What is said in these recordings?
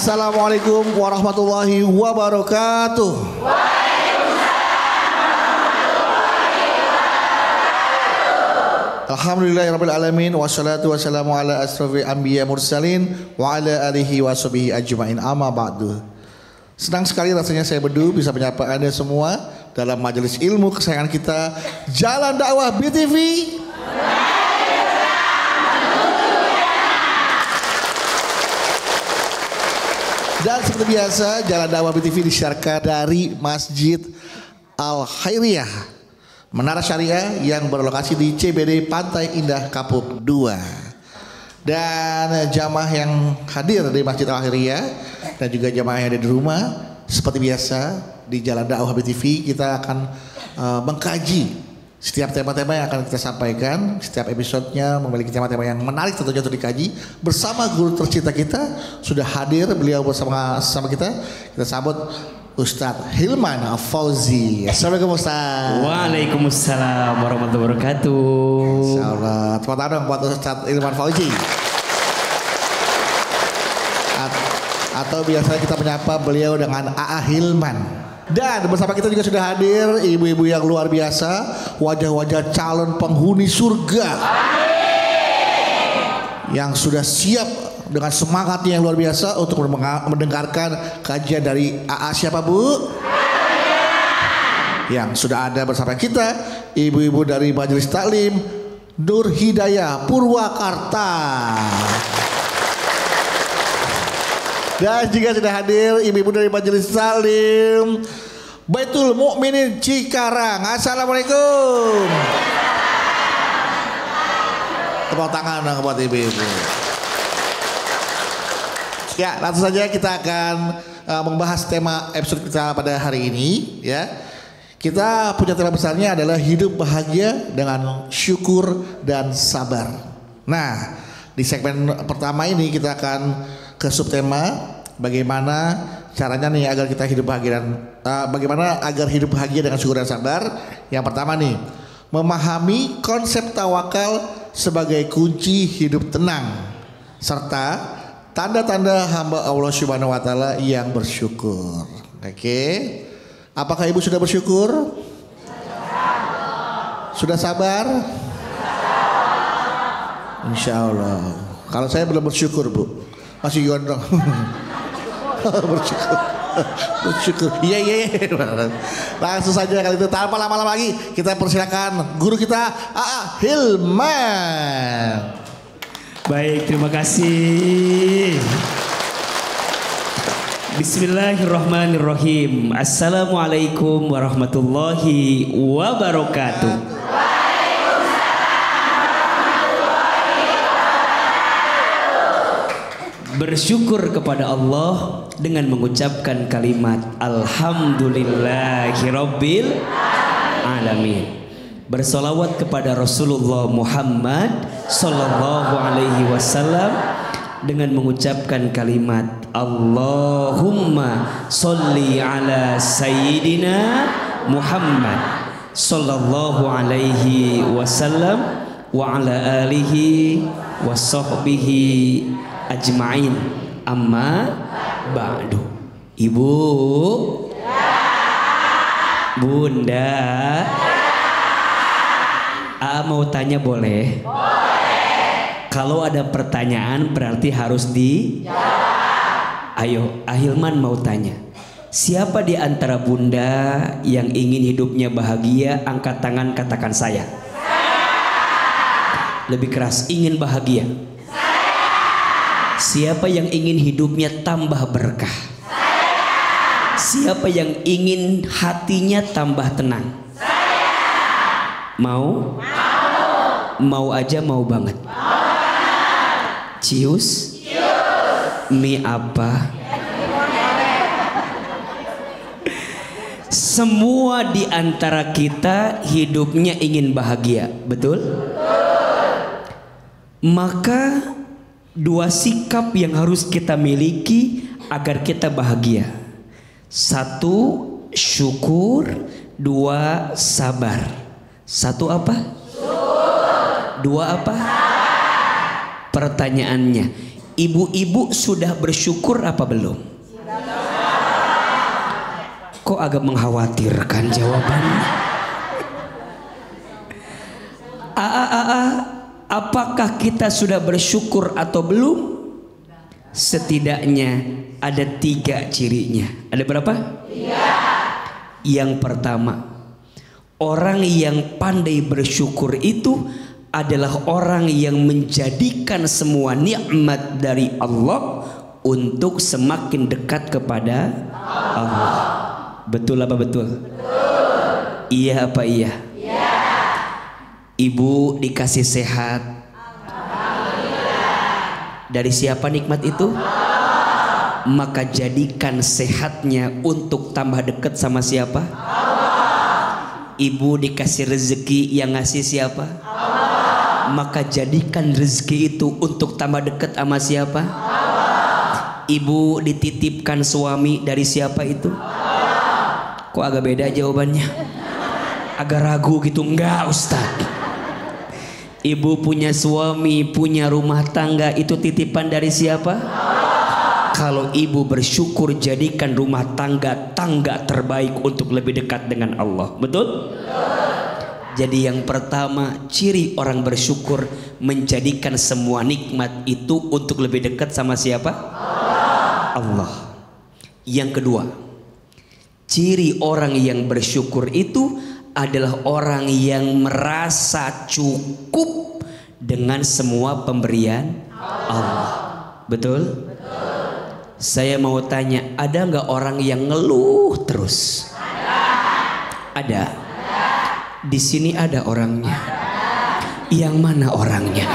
Assalamualaikum warahmatullahi wabarakatuh. Alhamdulillahirabbil alamin wassalatu wassalamu ala asrofil anbiya mursalin wa ala alihi washabihi ajmain amma ba'du. Senang sekali rasanya saya Bedu bisa menyapa Anda semua dalam majelis ilmu kesayangan kita Jalan Dakwah BTV. Dan seperti biasa Jalan Dakwah BTV disiarkan dari Masjid Al Khairiyah Menara Syariah yang berlokasi di CBD Pantai Indah Kapuk 2. Dan jamaah yang hadir di Masjid Al Khairiyah dan juga jamaah yang ada di rumah, seperti biasa di Jalan Dakwah BTV kita akan mengkaji setiap tema-tema yang akan kita sampaikan. Setiap episodenya memiliki tema-tema yang menarik tentunya untuk dikaji. Bersama guru tercinta kita sudah hadir, beliau bersama kita. Kita sambut Ustadz Hilman Fauzi. Assalamualaikum Ustadz. Waalaikumsalam warahmatullahi wabarakatuh. Insyaallah. Tepuk tangan dong buat Ustadz Hilman Fauzi. Atau biasanya kita menyapa beliau dengan AA Hilman. Dan bersama kita juga sudah hadir ibu-ibu yang luar biasa, wajah-wajah calon penghuni surga yang sudah siap dengan semangatnya yang luar biasa untuk mendengarkan kajian dari AA siapa Bu? Yang sudah ada bersama kita ibu-ibu dari Majelis Taklim Nur Hidayah Purwakarta. Dan juga sudah hadir ibu-ibu dari Majelis Taklim Baitul Mukminin Cikarang. Assalamualaikum. Tepuk tangan dong buat ibu-ibu. Ya, langsung saja kita akan membahas tema episode kita pada hari ini. Ya, kita punya tema besarnya adalah hidup bahagia dengan syukur dan sabar. Nah, di segmen pertama ini kita akan ke subtema bagaimana caranya nih agar kita hidup bahagia dan bagaimana agar hidup bahagia dengan syukur dan sabar. Yang pertama nih, memahami konsep tawakal sebagai kunci hidup tenang serta tanda-tanda hamba Allah Subhanahu wa taala yang bersyukur. Oke. Apakah Ibu sudah bersyukur? Sudah sabar? Insya Allah. Kalau saya belum bersyukur Bu, masih gondrong. Bersyukur. Iya. Langsung saja kali itu tanpa lama-lama lagi kita persilakan guru kita AA Hilman. Baik, terima kasih. Bismillahirrahmanirrahim. Assalamualaikum warahmatullahi wabarakatuh. Bersyukur kepada Allah dengan mengucapkan kalimat Alhamdulillahirabbil alamin. Bersolawat kepada Rasulullah Muhammad sallallahu alaihi wasallam dengan mengucapkan kalimat Allahumma sholli ala sayyidina Muhammad sallallahu alaihi wasallam wa ala alihi wa sahbihi ajma'in. Amma ba'du. Ibu, Bunda, mau tanya boleh? Boleh. Kalau ada pertanyaan berarti harus dijawab. Ayo, Ahilman mau tanya. Siapa di antara Bunda yang ingin hidupnya bahagia? Angkat tangan, katakan saya. Lebih keras, ingin bahagia. Siapa yang ingin hidupnya tambah berkah? Saya. Siapa yang ingin hatinya tambah tenang? Saya. Mau? Mau aja, mau banget. Cius? Mie apa? Semua di antara kita hidupnya ingin bahagia, betul? Maka dua sikap yang harus kita miliki agar kita bahagia. Satu, syukur. Dua, sabar. Satu apa? Syukur. Dua apa? Sabar. Pertanyaannya, Ibu-ibu sudah bersyukur apa belum? Kok agak mengkhawatirkan jawabannya? Apakah kita sudah bersyukur atau belum? Setidaknya ada 3 cirinya. Ada berapa? 3. Yang pertama, orang yang pandai bersyukur itu adalah orang yang menjadikan semua nikmat dari Allah untuk semakin dekat kepada Allah. Betul apa betul? Betul. Iya apa iya? Iya. Ibu dikasih sehat. Alhamdulillah. Dari siapa nikmat itu? Allah. Maka jadikan sehatnya untuk tambah dekat sama siapa? Allah. Ibu dikasih rezeki, yang ngasih siapa? Allah. Maka jadikan rezeki itu untuk tambah dekat sama siapa? Allah. Ibu dititipkan suami, dari siapa itu? Allah. Kok agak beda jawabannya? Agak ragu gitu. Enggak Ustaz. Ibu punya suami, punya rumah tangga, itu titipan dari siapa? Allah. Kalau ibu bersyukur, jadikan rumah tangga terbaik untuk lebih dekat dengan Allah. Betul? Betul. Jadi yang pertama, ciri orang bersyukur menjadikan semua nikmat itu untuk lebih dekat sama siapa? Allah. Allah. Yang kedua, ciri orang yang bersyukur itu adalah orang yang merasa cukup dengan semua pemberian Allah. Betul? Betul. Saya mau tanya, ada nggak orang yang ngeluh terus? Ada. Di sini ada orangnya. Yang mana orangnya?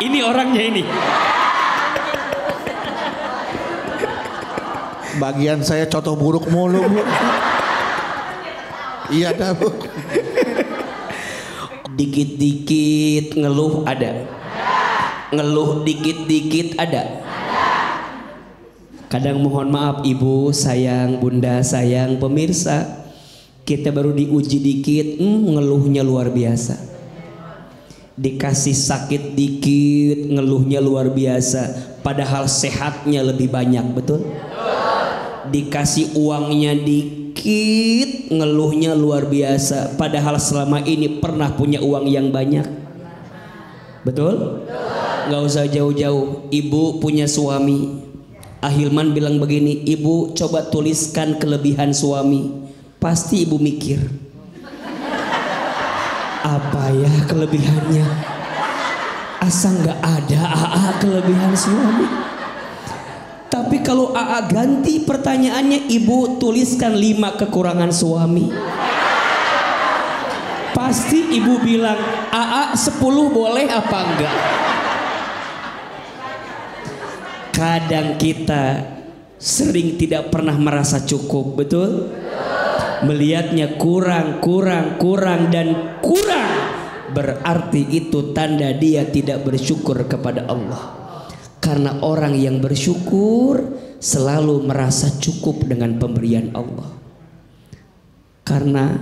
Ini orangnya ini. Bagian saya contoh buruk mulu, Bu. Iya dah, Bu. Dikit-dikit ngeluh ada. Ngeluh dikit-dikit ada. Kadang mohon maaf ibu, sayang, bunda, sayang, pemirsa, kita baru diuji dikit, ngeluhnya luar biasa. Dikasih sakit dikit, ngeluhnya luar biasa. Padahal sehatnya lebih banyak, betul? Dikasih uangnya dikit, ngeluhnya luar biasa. Padahal selama ini pernah punya uang yang banyak, betul? Gak usah jauh-jauh. Ibu punya suami, Ahilman bilang begini, ibu coba tuliskan kelebihan suami. Pasti ibu mikir, apa ya kelebihannya? Asa nggak ada AA kelebihan suami. Tapi kalau AA ganti pertanyaannya, ibu tuliskan 5 kekurangan suami. Pasti ibu bilang, AA 10 boleh apa enggak? Kadang kita sering tidak pernah merasa cukup, betul? Melihatnya kurang dan kurang, berarti itu tanda dia tidak bersyukur kepada Allah. Karena orang yang bersyukur selalu merasa cukup dengan pemberian Allah. Karena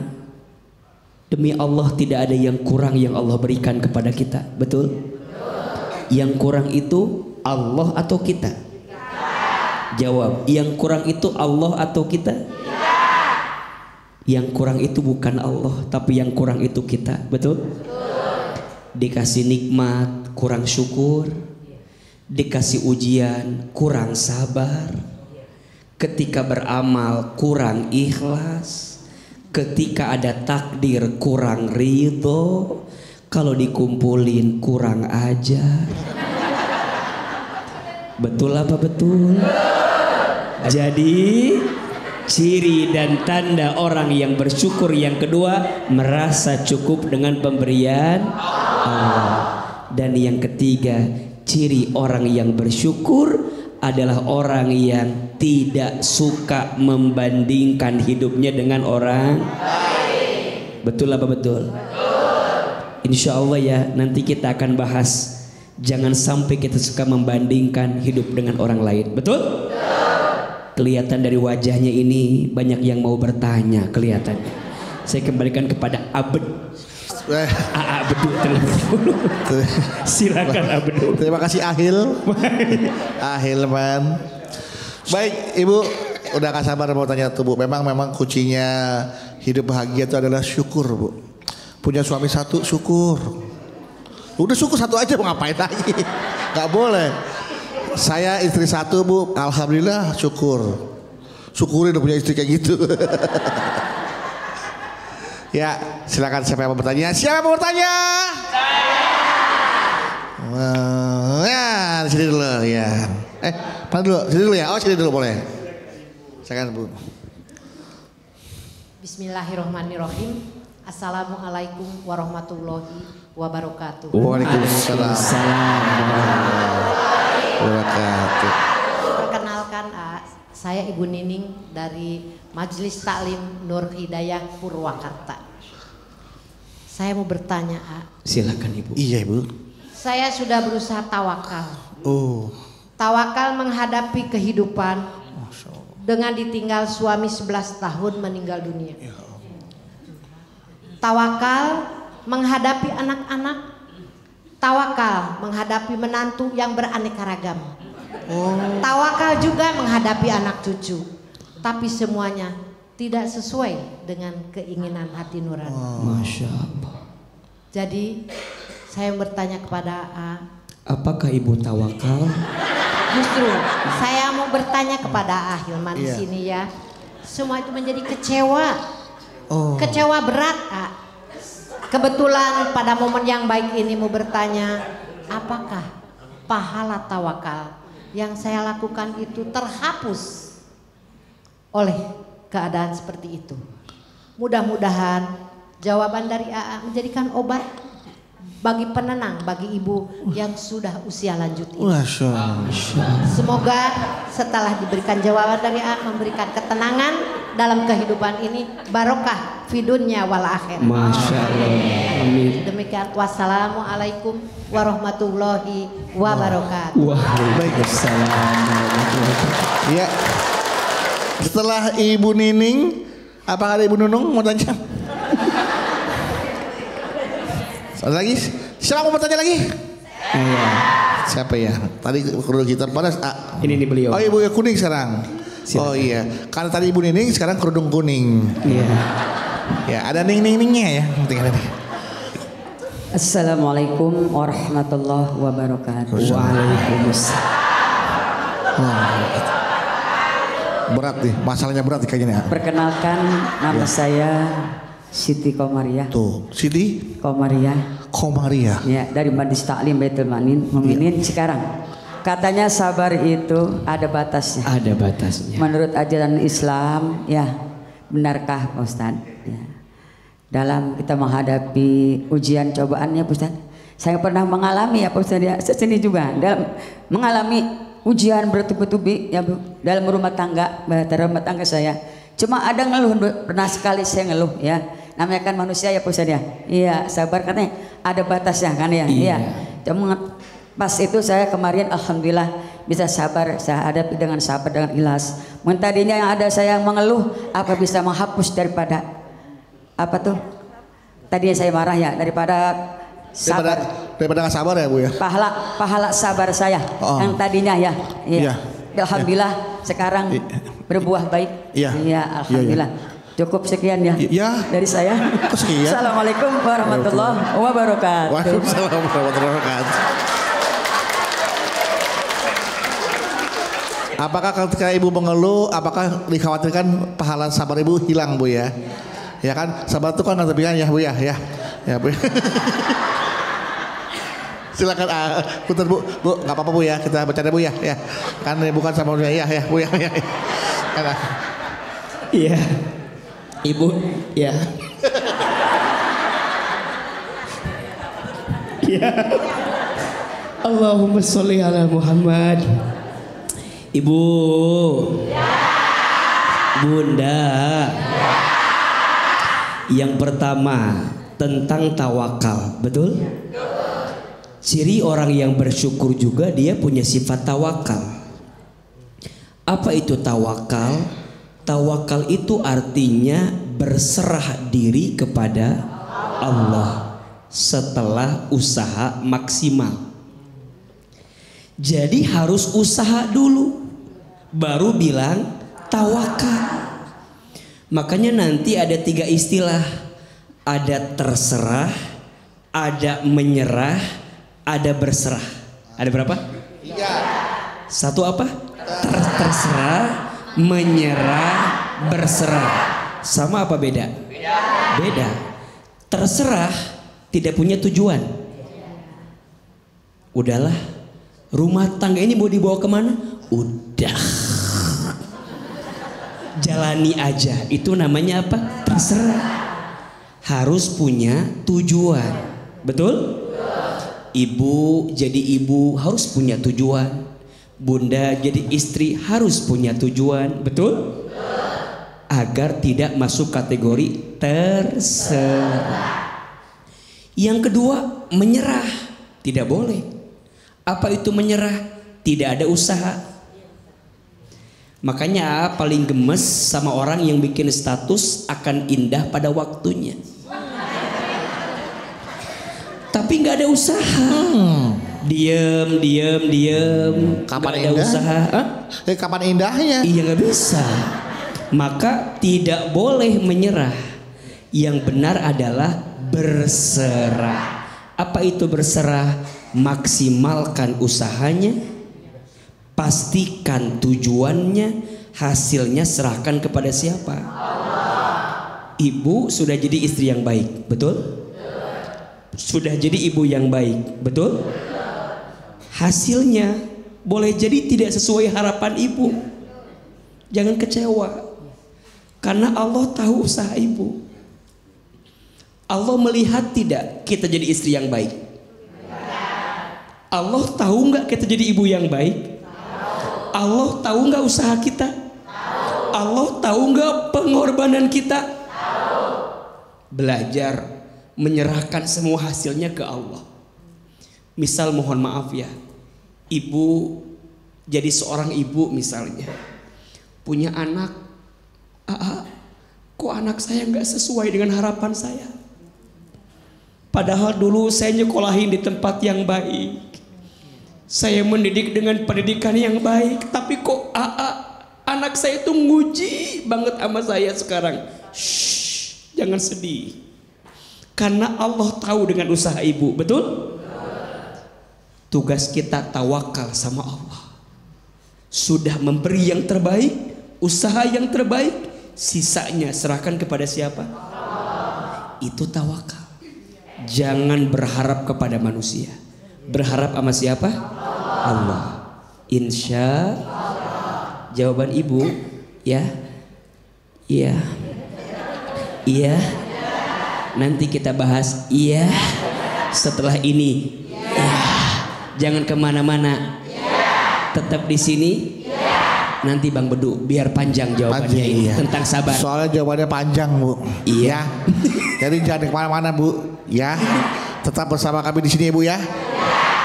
demi Allah tidak ada yang kurang yang Allah berikan kepada kita, betul? Yang kurang itu Allah atau kita? Jawab, yang kurang itu Allah atau kita? Yang kurang itu bukan Allah, tapi yang kurang itu kita, betul? Dikasih nikmat, kurang syukur. Dikasih ujian, kurang sabar. Ketika beramal, kurang ikhlas. Ketika ada takdir, kurang ridho. Kalau dikumpulin, kurang ajar. Betul apa betul? Jadi ciri dan tanda orang yang bersyukur yang kedua, merasa cukup dengan pemberian Allah. Dan yang ketiga, ciri orang yang bersyukur adalah orang yang tidak suka membandingkan hidupnya dengan orang lain. Betul apa betul? Insya Allah ya, nanti kita akan bahas. Jangan sampai kita suka membandingkan hidup dengan orang lain. Betul? Kelihatan dari wajahnya ini banyak yang mau bertanya, kelihatannya. Saya kembalikan kepada Abed. Bedu terlebih dulu. Silakan Bedu. Terima kasih Ahil. Ahilman. Baik, Ibu, udah gak sabar mau tanya tuh Bu. Memang kuncinya hidup bahagia itu adalah syukur, Bu. Punya suami satu, syukur. Udah syukur satu aja, mau ngapain lagi? Gak boleh. Saya istri satu, Bu. Alhamdulillah syukur. Syukurin udah punya istri kayak gitu. Ya, silakan siapa yang mau bertanya? Siapa yang mau bertanya? Ya, di sini dulu ya. Mana dulu? Sini dulu ya. Oh, sini dulu boleh. Silakan Bu. Bismillahirrahmanirrahim. Assalamualaikum warahmatullahi wabarakatuh. Waalaikumsalam warahmatullahi wabarakatuh. Perkenalkan, saya Ibu Nining dari Majelis Taklim Nur Hidayah Purwakarta. Saya mau bertanya, Silakan Ibu. Iya Ibu. Saya sudah berusaha tawakal. Oh. Tawakal menghadapi kehidupan dengan ditinggal suami 11 tahun meninggal dunia. Tawakal menghadapi anak-anak. Tawakal menghadapi menantu yang beraneka ragam. Tawakal juga menghadapi anak cucu. Tapi semuanya tidak sesuai dengan keinginan hati nurani. Masya Allah. Jadi saya bertanya kepada apakah Ibu tawakal? Justru saya mau bertanya kepada Hilman di sini ya. Semua itu menjadi kecewa. Kecewa berat, Kebetulan pada momen yang baik ini mau bertanya, apakah pahala tawakal yang saya lakukan itu terhapus oleh keadaan seperti itu? Mudah-mudahan jawaban dari AA menjadikan obat bagi penenang, bagi ibu yang sudah usia lanjut ini. Semoga setelah diberikan jawaban dari AA memberikan ketenangan dalam kehidupan ini, barokah fi dunya wal akhirah. Masya Allah. Amin. Demikian, wassalamualaikum warahmatullahi wabarakatuh. Waalaikumsalam. Ya. Setelah Ibu Nining, apakah ada Ibu Nunung mau tanya? Ada lagi? Siapa mau bertanya lagi? Siapa ya? Tadi kerudung hitam panas. Ini nih beliau. Oh Ibu yang kuning sekarang. Silakan. Oh iya. Karena tadi Ibu Nining sekarang kerudung kuning. Iya. Ya ada ning-ning-ningnya ya. Tinggal ada. Assalamualaikum warahmatullahi wabarakatuh. Waalaikumsalam. Berat nih, masalahnya berat nih kayaknya. Perkenalkan, nama saya Siti Komariah. Tuh, Siti Komariah. Ya, dari Majelis Taklim Baitul Mukminin sekarang. Katanya sabar itu ada batasnya. Ada batasnya. Menurut ajaran Islam, ya benarkah Pak Ustadz? Ya. Dalam kita menghadapi ujian cobaannya Pak Ustadz, saya pernah mengalami ya Pak Ustadz ya, sesini juga dalam mengalami ujian bertubi-tubi ya Bu, dalam rumah tangga saya. Cuma ada ngeluh, pernah sekali saya ngeluh ya. Namanya kan manusia ya Pak Ustadz ya. Iya, sabar katanya ada batasnya kan ya. Iya. Cuma pas itu saya kemarin alhamdulillah bisa sabar, saya hadapi dengan sabar, dengan ikhlas. Mungkin tadinya yang ada saya mengeluh, apa bisa menghapus daripada apa tuh? Tadinya saya marah ya, daripada sabar. Daripada nggak sabar ya Bu ya. Pahala sabar saya yang tadinya ya. Iya. Alhamdulillah sekarang berbuah baik. Iya, alhamdulillah. Cukup sekian ya. Dari saya. Kok sekian? Assalamualaikum warahmatullahi wabarakatuh. Waalaikumsalam warahmatullahi wabarakatuh. Apakah ketika Ibu mengeluh, apakah dikhawatirkan pahala sabar Ibu hilang Bu ya? Ya kan, sabar itu kan nanti ya Bu ya. Ya Bu. Silakan putar Bu, nggak apa-apa Bu ya, kita bercanda Bu ya, kan bukan sama ya Bu ya. Iya, Ibu, ya. Ya. Allahumma sholli ala Muhammad. Ibu. Bunda. Yang pertama tentang tawakal, betul? Ciri orang yang bersyukur juga dia punya sifat tawakal. Apa itu tawakal? Tawakal itu artinya berserah diri kepada Allah. setelah usaha maksimal. Jadi harus usaha dulu baru bilang tawakal. Makanya nanti ada 3 istilah. Ada terserah, ada menyerah, ada berserah. Ada berapa? 3. Satu apa? Terserah, menyerah, berserah. Sama apa beda? Beda. Terserah tidak punya tujuan. Udahlah, rumah tangga ini mau dibawa kemana? Udah, jalani aja. Itu namanya apa? Terserah. Harus punya tujuan. Betul? Ibu jadi ibu harus punya tujuan. Bunda jadi istri harus punya tujuan. Betul? Agar tidak masuk kategori terserah. Yang kedua, menyerah. Tidak boleh. Apa itu menyerah? Tidak ada usaha. Makanya paling gemes sama orang yang bikin status akan indah pada waktunya, tapi nggak ada usaha. Diem. Kapan nggak ada indah? usaha. Kapan indahnya? Iya, nggak bisa. Maka tidak boleh menyerah. Yang benar adalah berserah. Apa itu berserah? Maksimalkan usahanya, pastikan tujuannya, hasilnya serahkan kepada siapa? Allah. Ibu sudah jadi istri yang baik, betul? Sudah jadi ibu yang baik, betul? Hasilnya boleh jadi tidak sesuai harapan ibu. Jangan kecewa, karena Allah tahu usaha ibu. Allah melihat tidak kita jadi istri yang baik? Allah tahu nggak kita jadi ibu yang baik? Allah tahu nggak usaha kita? Allah tahu nggak pengorbanan kita? Belajar menyerahkan semua hasilnya ke Allah. Misal mohon maaf ya, ibu jadi seorang ibu misalnya punya anak, kok anak saya nggak sesuai dengan harapan saya? Padahal dulu saya nyekolahin di tempat yang baik, saya mendidik dengan pendidikan yang baik, tapi kok anak saya tuh nguji banget sama saya sekarang. Shh, jangan sedih, karena Allah tahu dengan usaha ibu, betul? Tugas kita tawakal sama Allah. Sudah memberi yang terbaik, usaha yang terbaik, sisanya serahkan kepada siapa? Itu tawakal. Jangan berharap kepada manusia. Berharap sama siapa? Allah. Insya Allah. Jawaban ibu, ya, iya, iya. Nanti kita bahas, iya. Setelah ini, ya. Jangan kemana-mana. Tetap di sini. Nanti Bang Bedu biar panjang jawabannya ini tentang sabar. Soalnya jawabannya panjang, Bu. Iya. Jadi jangan kemana-mana, Bu. Ya, tetap bersama kami di sini, Bu ya.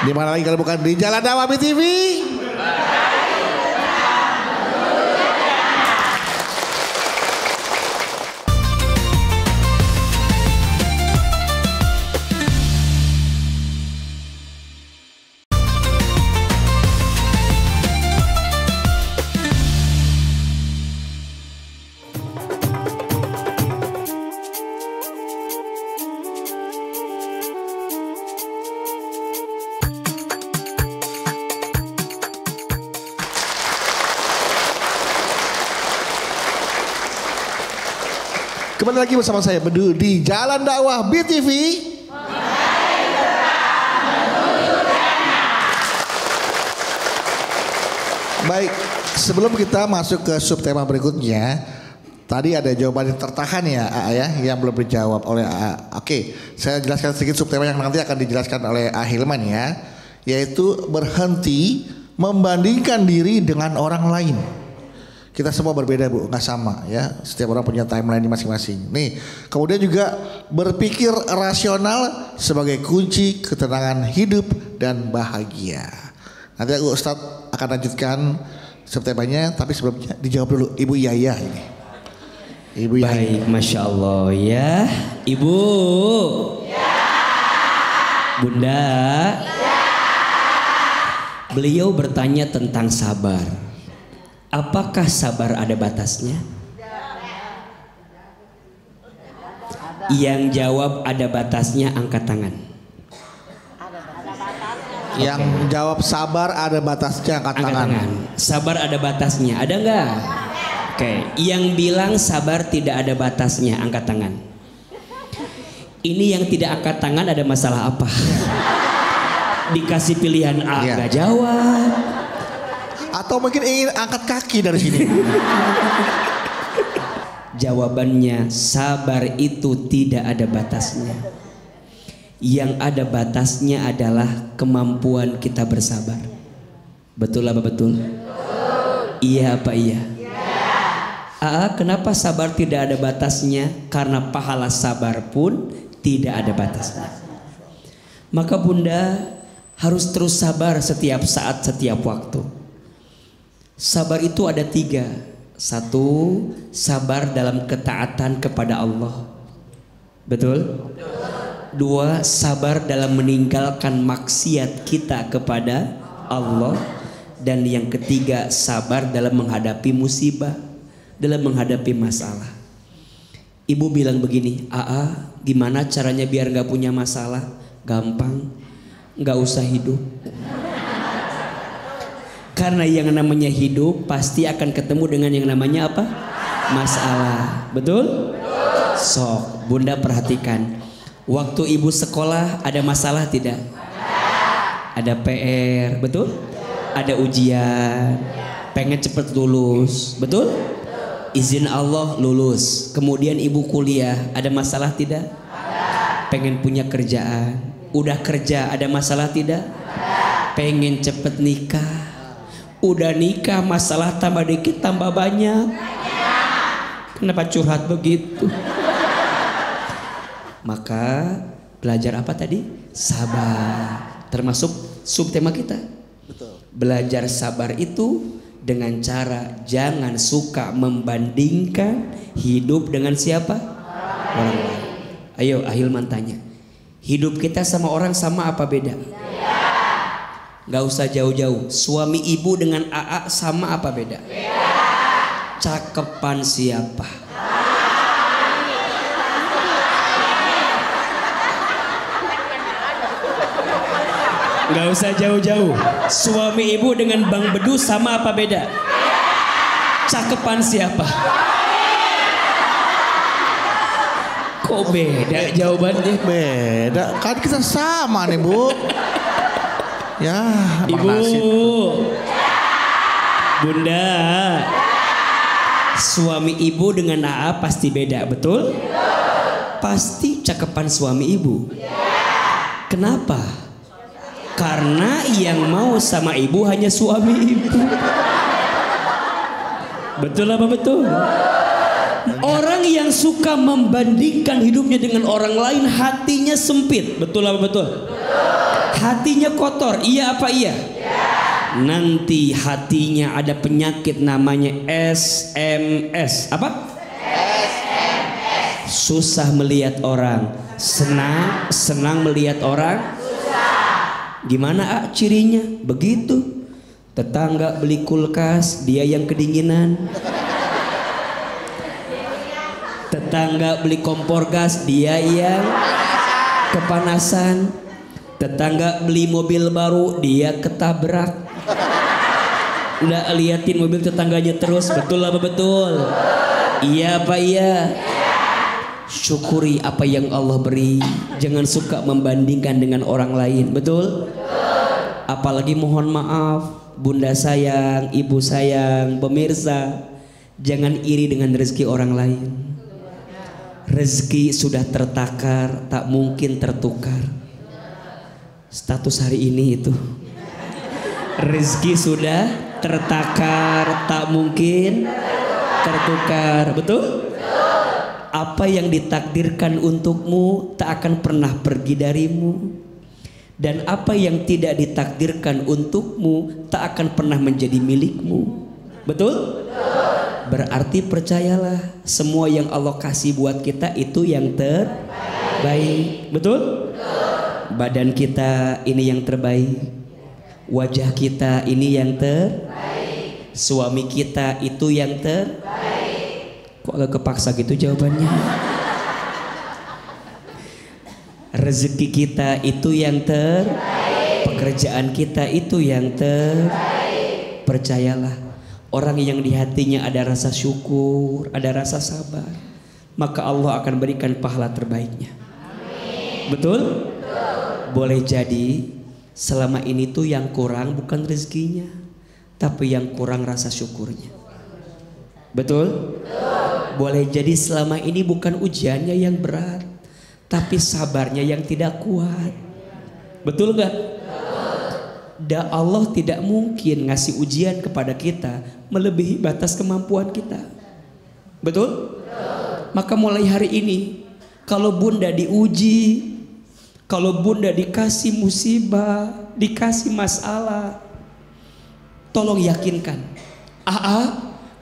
Di mana lagi kalau bukan di Jalan Dakwah BTV. Kembali lagi bersama saya Bedu di Jalan Dakwah BTV. Baik, sebelum kita masuk ke subtema berikutnya, tadi ada jawaban yang tertahan ya, yang belum dijawab oleh AA. Oke, saya jelaskan sedikit subtema yang nanti akan dijelaskan oleh A Hilman ya, yaitu berhenti membandingkan diri dengan orang lain. Kita semua berbeda, Bu, nggak sama ya. Setiap orang punya timeline masing-masing. Nih, kemudian juga berpikir rasional sebagai kunci ketenangan hidup dan bahagia. Nanti aku Ustadz akan lanjutkan subtemanya, tapi sebelumnya dijawab dulu Ibu Yaya ini. Ibu Yaya. Baik, Masya Allah ya. Ibu. Ya. Bunda. Beliau bertanya tentang sabar. Apakah sabar ada batasnya? Yang jawab ada batasnya angkat tangan. Yang jawab sabar ada batasnya angkat tangan. Sabar ada batasnya, ada nggak? Oke, yang bilang sabar tidak ada batasnya angkat tangan. Ini yang tidak angkat tangan ada masalah apa? Dikasih pilihan A nggak jawab. Atau mungkin ingin angkat kaki dari sini. Jawabannya sabar itu tidak ada batasnya. Yang ada batasnya adalah kemampuan kita bersabar. Betul apa betul? Iya apa iya? Kenapa sabar tidak ada batasnya? Karena pahala sabar pun tidak ada batasnya. Maka Bunda harus terus sabar setiap saat, setiap waktu. Sabar itu ada 3. 1, sabar dalam ketaatan kepada Allah. Betul? 2, sabar dalam meninggalkan maksiat kita kepada Allah. Dan yang ketiga, sabar dalam menghadapi musibah, dalam menghadapi masalah. Ibu bilang begini, gimana caranya biar gak punya masalah? Gampang, gak usah hidup. Karena yang namanya hidup pasti akan ketemu dengan yang namanya apa? Masalah. Betul? Sok, Bunda perhatikan. Waktu ibu sekolah ada masalah tidak? Ada PR, betul? Ada ujian, pengen cepet lulus, betul? Izin Allah lulus. Kemudian ibu kuliah, ada masalah tidak? Pengen punya kerjaan, udah kerja, ada masalah tidak? Pengen cepet nikah. Udah nikah masalah tambah dikit tambah banyak. Kenapa curhat begitu? Maka belajar apa tadi? Sabar. Termasuk subtema kita. Betul. Belajar sabar itu dengan cara jangan suka membandingkan hidup dengan siapa? Orang lain. Ayo Ahilman tanya. Hidup kita sama orang sama apa beda? Gak usah jauh-jauh. Suami ibu dengan AA sama apa beda? Cakepan siapa? Gak usah jauh-jauh. Suami ibu dengan Bang Bedu sama apa beda? Cakepan siapa? Kok beda jawabannya? Beda, kan kita sama nih Bu. Ya, Ibu, Bunda, suami ibu dengan AA pasti beda, betul? Pasti cakepan suami ibu. Kenapa? Karena yang mau sama ibu hanya suami ibu. Betul apa betul? Orang yang suka membandingkan hidupnya dengan orang lain hatinya sempit. Betul apa betul? Hatinya kotor, iya apa iya? Nanti hatinya ada penyakit namanya SMS. Apa? SMS. Susah melihat orang, senang melihat orang. Gimana cirinya? Begitu. Tetangga beli kulkas, dia yang kedinginan. Tetangga beli kompor gas, dia yang kepanasan. Tetangga beli mobil baru, dia ketabrak. Udah liatin mobil tetangganya terus. Betul apa betul? Iya apa iya? Syukuri apa yang Allah beri. Jangan suka membandingkan dengan orang lain. Betul? Apalagi mohon maaf, Bunda sayang, Ibu sayang, pemirsa, jangan iri dengan rezeki orang lain. Rezeki sudah tertakar, tak mungkin tertukar. Status hari ini itu rezeki sudah tertakar, tak mungkin tertukar. Betul? Apa yang ditakdirkan untukmu tak akan pernah pergi darimu. Dan apa yang tidak ditakdirkan untukmu tak akan pernah menjadi milikmu. Betul? Berarti percayalah, semua yang Allah kasih buat kita itu yang terbaik. Betul? Badan kita ini yang terbaik. Wajah kita ini yang terbaik. Suami kita itu yang terbaik. Kok agak kepaksa gitu jawabannya? Rezeki kita itu yang terbaik. Pekerjaan kita itu yang terbaik. Percayalah, orang yang di hatinya ada rasa syukur, ada rasa sabar, maka Allah akan berikan pahala terbaiknya. Amin. Betul? Boleh jadi selama ini tuh yang kurang bukan rezekinya, tapi yang kurang rasa syukurnya. Betul? Boleh jadi selama ini bukan ujiannya yang berat, tapi sabarnya yang tidak kuat. Betul gak? Dan Allah tidak mungkin ngasih ujian kepada kita melebihi batas kemampuan kita. Betul? Maka mulai hari ini, kalau bunda diuji, kalau bunda dikasih musibah, dikasih masalah, tolong yakinkan,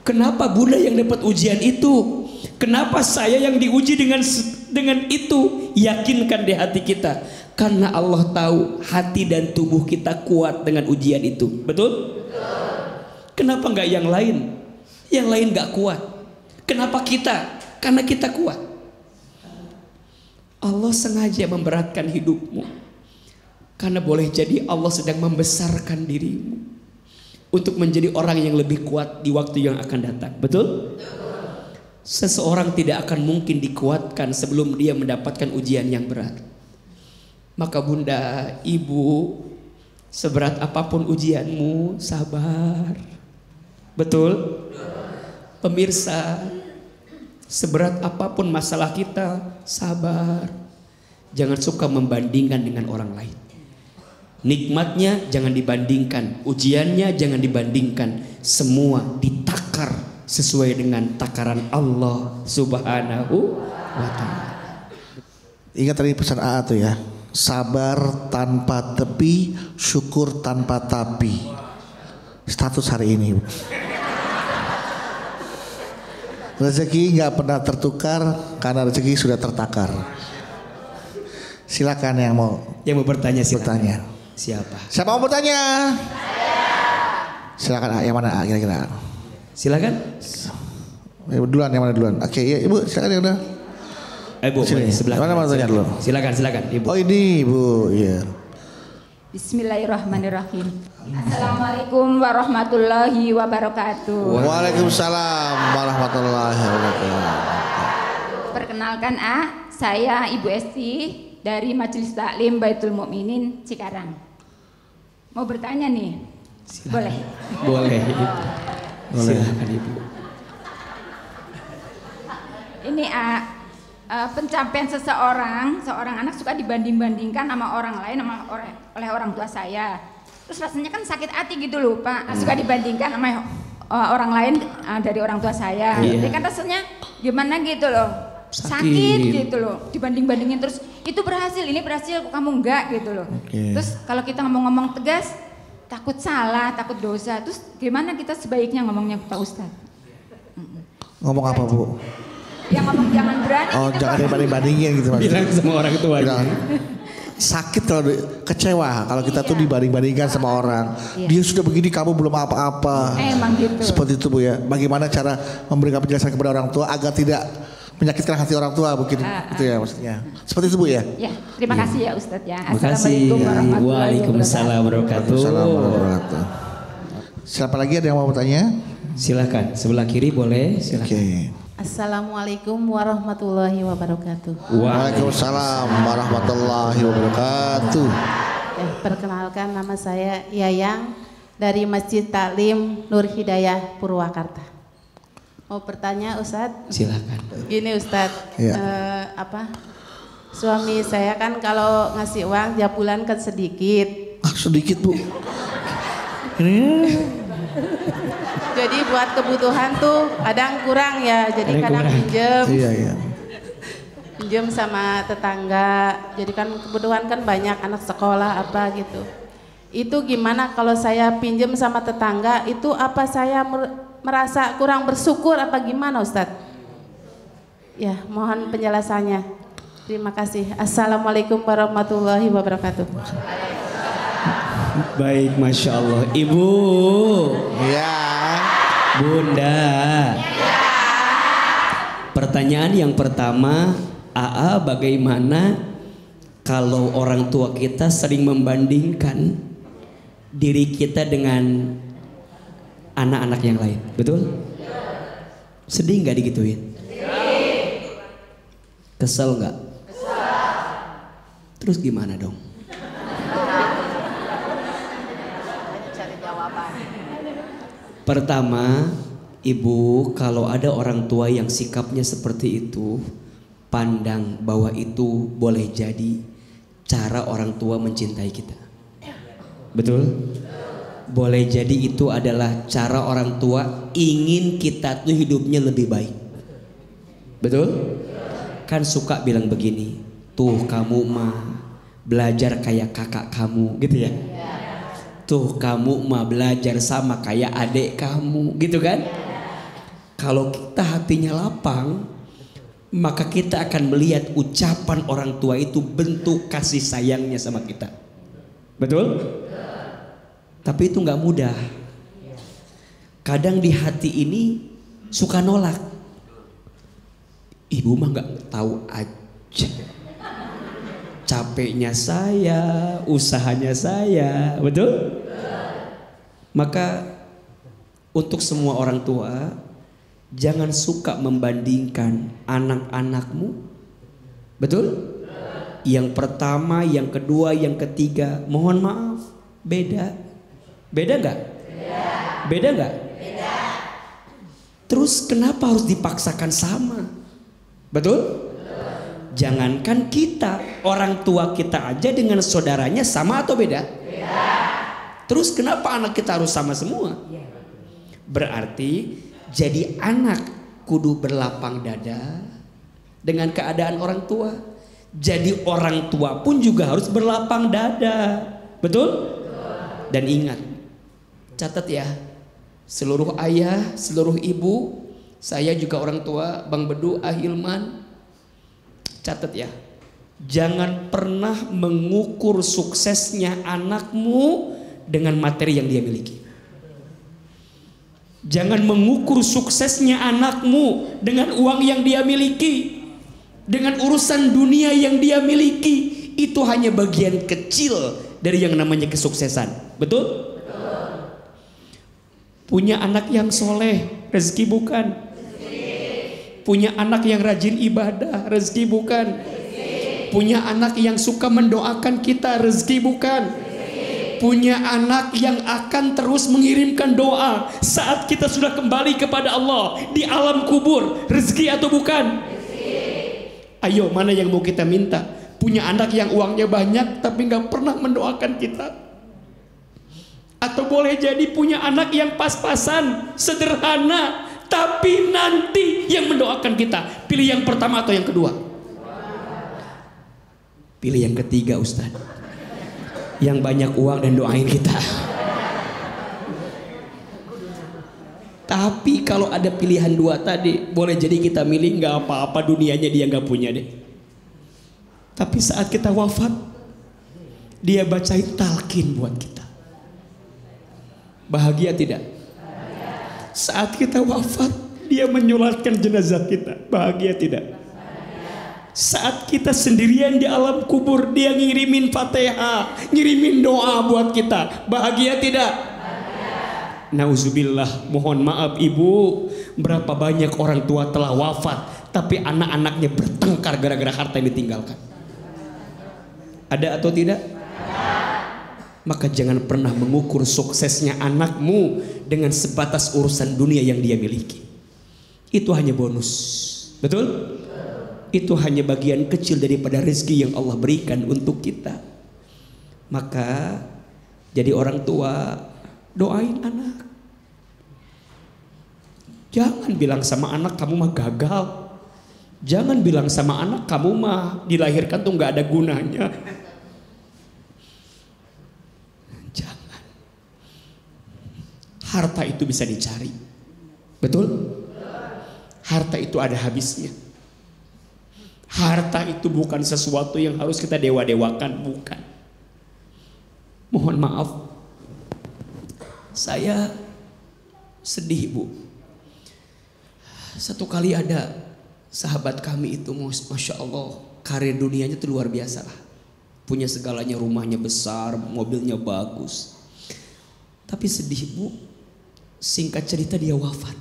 kenapa bunda yang dapat ujian itu? Kenapa saya yang diuji dengan itu? Yakinkan di hati kita, karena Allah tahu hati dan tubuh kita kuat dengan ujian itu. Betul? Kenapa nggak yang lain? Yang lain nggak kuat. Kenapa kita? Karena kita kuat. Allah sengaja memberatkan hidupmu, karena boleh jadi Allah sedang membesarkan dirimu untuk menjadi orang yang lebih kuat di waktu yang akan datang. Betul? Seseorang tidak akan mungkin dikuatkan sebelum dia mendapatkan ujian yang berat. Maka bunda, ibu, seberat apapun ujianmu, sabar. Betul? Pemirsa, seberat apapun masalah kita, sabar. Jangan suka membandingkan dengan orang lain. Nikmatnya jangan dibandingkan, ujiannya jangan dibandingkan. Semua ditakar sesuai dengan takaran Allah Subhanahu wa ta'ala. Ingat tadi pesan AA tuh ya, sabar tanpa tepi, syukur tanpa tapi. Status hari ini. Rezeki nggak pernah tertukar karena rezeki sudah tertakar. Silakan yang mau bertanya, silakan. Bertanya. Siapa mau bertanya? Silakan. Yang mana kira-kira? Silakan. Duluan, yang mana duluan? Oke, ya ibu silakan yang udah. Bu, sebelah mana mau tanya dulu? Silakan ibu. Oh ini ibu, iya. Bismillahirrahmanirrahim. Assalamualaikum warahmatullahi wabarakatuh. Waalaikumsalam warahmatullahi wabarakatuh. Perkenalkan saya Ibu Esti dari Majelis Taklim Baitul Mukminin Cikarang. Mau bertanya nih? Silakan. Boleh? Boleh. Silakan ibu. Ini pencapaian seorang anak suka dibanding-bandingkan sama orang lain, oleh orang tua saya. Terus rasanya kan sakit hati gitu loh Pak, suka dibandingkan sama orang lain dari orang tua saya. Jadi kan rasanya gimana gitu loh, sakit gitu loh, dibanding-bandingin terus. Itu berhasil, ini berhasil, kamu enggak gitu loh. Terus kalau kita ngomong-ngomong tegas, takut salah, takut dosa. Terus gimana kita sebaiknya ngomongnya Pak Ustadz? Ngomong apa Bu? Yang ngomong jangan berani. Oh gitu, jangan dibanding-bandingin gitu Mas. Bilang sama orang tua. Sakit kalau kecewa kalau kita tuh dibanding-bandingkan sama orang. Dia sudah begini, kamu belum apa-apa. Emang gitu. Seperti itu Bu ya. Bagaimana cara memberikan penjelasan kepada orang tua agar tidak menyakitkan hati orang tua mungkin itu ya maksudnya. Seperti itu Bu ya. Ya, terima kasih ya Ustadz ya. Assalamualaikum warahmatullahi wabarakatuh. Waalaikumsalam. Siapa lagi ada yang mau bertanya? Silakan, sebelah kiri boleh. Silakan. Assalamualaikum warahmatullahi wabarakatuh. Waalaikumsalam warahmatullahi wabarakatuh. Perkenalkan, nama saya Yayang dari Masjid Taklim Nur Hidayah Purwakarta. Mau bertanya Ustadz? Silakan. Gini Ustadz, suami saya kan kalau ngasih uang tiap bulan kan sedikit. Sedikit Bu. Jadi buat kebutuhan tuh kadang kurang ya, jadi kadang pinjem. Iya. Pinjem sama tetangga. Jadi kan kebutuhan kan banyak, anak sekolah apa gitu. Itu gimana kalau saya pinjem sama tetangga, itu apa saya merasa kurang bersyukur apa gimana Ustadz? Ya, mohon penjelasannya. Terima kasih. Assalamualaikum warahmatullahi wabarakatuh. Baik, Masya Allah. Ibu. Ya. Bunda. Pertanyaan yang pertama, AA, bagaimana kalau orang tua kita sering membandingkan diri kita dengan anak-anak yang lain? Betul? Sedih nggak digituin? Kesel nggak? Terus gimana dong? Pertama, ibu, kalau ada orang tua yang sikapnya seperti itu, pandang bahwa itu boleh jadi cara orang tua mencintai kita. Betul? Boleh jadi itu adalah cara orang tua ingin kita tuh hidupnya lebih baik. Betul? Kan suka bilang begini, tuh kamu mah belajar kayak kakak kamu, gitu ya. Tuh kamu mah belajar sama kayak adik kamu, gitu kan? Kalau kita hatinya lapang, maka kita akan melihat ucapan orang tua itu bentuk kasih sayangnya sama kita. Betul? Tapi itu nggak mudah. Kadang di hati ini suka nolak. Ibu mah nggak tahu aja. Capeknya saya, usahanya saya, betul? Maka untuk semua orang tua, jangan suka membandingkan anak-anakmu, betul? Yang pertama, yang kedua, yang ketiga, mohon maaf, beda. Beda nggak? Beda nggak? Terus kenapa harus dipaksakan sama? Betul? Jangankan kita, orang tua kita aja dengan saudaranya sama atau beda? Terus kenapa anak kita harus sama semua? Berarti jadi anak kudu berlapang dada dengan keadaan orang tua. Jadi orang tua pun juga harus berlapang dada. Betul? Dan ingat, catat ya, seluruh ayah, seluruh ibu, saya juga orang tua, Bang Bedu, Ahilman, catat ya, jangan pernah mengukur suksesnya anakmu dengan materi yang dia miliki. Jangan mengukur suksesnya anakmu dengan uang yang dia miliki, dengan urusan dunia yang dia miliki. Itu hanya bagian kecil dari yang namanya kesuksesan. Betul? Punya anak yang soleh, rezeki bukan? Punya anak yang rajin ibadah, rezeki bukan? Punya anak yang suka mendoakan kita, rezeki bukan? Punya anak yang akan terus mengirimkan doa saat kita sudah kembali kepada Allah di alam kubur, rezeki atau bukan? Ayo, mana yang mau kita minta? Punya anak yang uangnya banyak tapi gak pernah mendoakan kita? Atau boleh jadi punya anak yang pas-pasan, sederhana, tapi nanti yang mendoakan kita? Pilih yang pertama atau yang kedua? Pilih yang ketiga, Ustaz. Yang banyak uang dan doain kita. Tapi kalau ada pilihan dua tadi, boleh jadi kita milih gak apa-apa, dunianya dia gak punya deh. Tapi saat kita wafat, dia bacain talqin buat kita. Bahagia tidak? Saat kita wafat, dia menyolatkan jenazah kita. Bahagia tidak? Saat kita sendirian di alam kubur, dia ngirimin Fatihah, ngirimin doa buat kita. Bahagia tidak? Nauzubillah, mohon maaf ibu, berapa banyak orang tua telah wafat, tapi anak-anaknya bertengkar gara-gara harta yang ditinggalkan. Ada atau tidak? Maka jangan pernah mengukur suksesnya anakmu dengan sebatas urusan dunia yang dia miliki. Itu hanya bonus. Betul? Itu hanya bagian kecil daripada rezeki yang Allah berikan untuk kita. Maka jadi orang tua, doain anak. Jangan bilang sama anak kamu mah gagal. Jangan bilang sama anak kamu mah dilahirkan tuh gak ada gunanya. Jangan. Harta itu bisa dicari. Betul? Harta itu ada habisnya. Harta itu bukan sesuatu yang harus kita dewa-dewakan, bukan. Mohon maaf, saya sedih Bu. Satu kali ada sahabat kami itu, Masya Allah, karir dunianya itu luar biasa lah. Punya segalanya, rumahnya besar, mobilnya bagus. Tapi sedih Bu, singkat cerita dia wafat.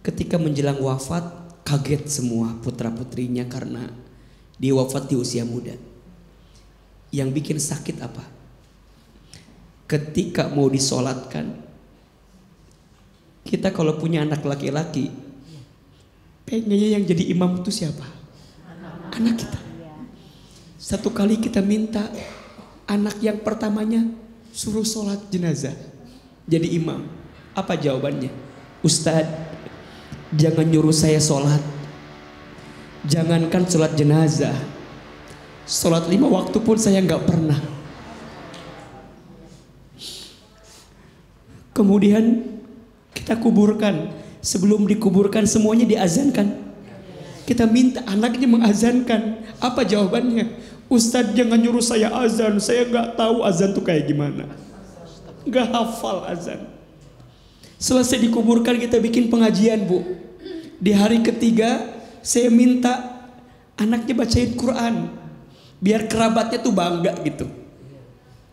Ketika menjelang wafat, kaget semua putra-putrinya karena dia wafat di usia muda. Yang bikin sakit apa? Ketika mau disolatkan, kita kalau punya anak laki-laki, pengennya yang jadi imam itu siapa? Anak kita. Satu kali kita minta anak yang pertamanya suruh sholat jenazah jadi imam. Apa jawabannya? Ustadz, jangan nyuruh saya sholat. Jangankan sholat jenazah, sholat 5 waktu pun saya nggak pernah. Kemudian kita kuburkan. Sebelum dikuburkan semuanya diazankan. Kita minta anaknya mengazankan. Apa jawabannya? Ustadz, jangan nyuruh saya azan. Saya nggak tahu azan tuh kayak gimana. Nggak hafal azan. Selesai dikuburkan kita bikin pengajian Bu. Di hari ketiga saya minta anaknya bacain Quran. Biar kerabatnya tuh bangga gitu.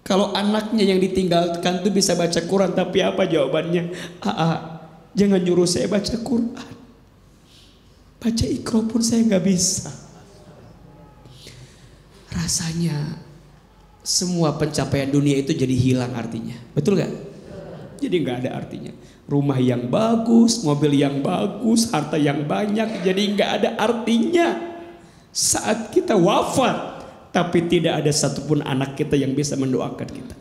Kalau anaknya yang ditinggalkan tuh bisa baca Quran, tapi apa jawabannya? Jangan nyuruh saya baca Quran. Baca Iqra pun saya nggak bisa. Rasanya semua pencapaian dunia itu jadi hilang artinya. Betul gak? Jadi nggak ada artinya. Rumah yang bagus, mobil yang bagus, harta yang banyak, jadi nggak ada artinya saat kita wafat. Tapi tidak ada satupun anak kita yang bisa mendoakan kita.